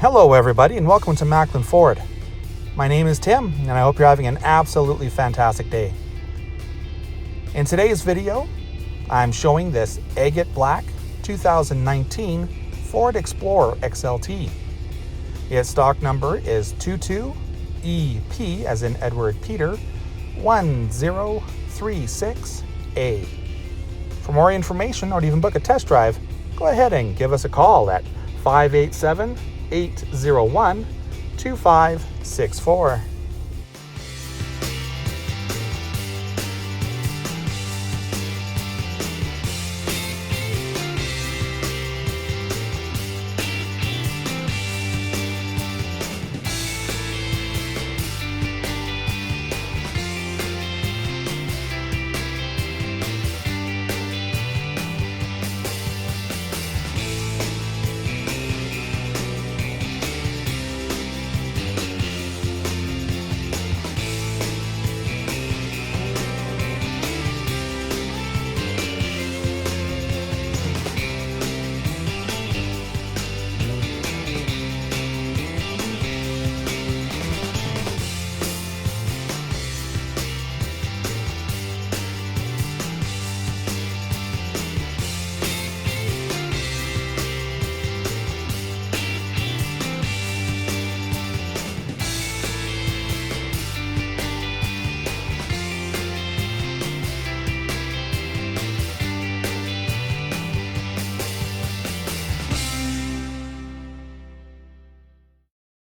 Hello everybody and welcome to Maclin Ford. My name is Tim and I hope you're having an absolutely fantastic day. In today's video, I'm showing this agate black 2019 Ford Explorer XLT. Its stock number is 22EP as in Edward Peter 1036A. For more information or to even book a test drive, go ahead and give us a call at 587-801-2564.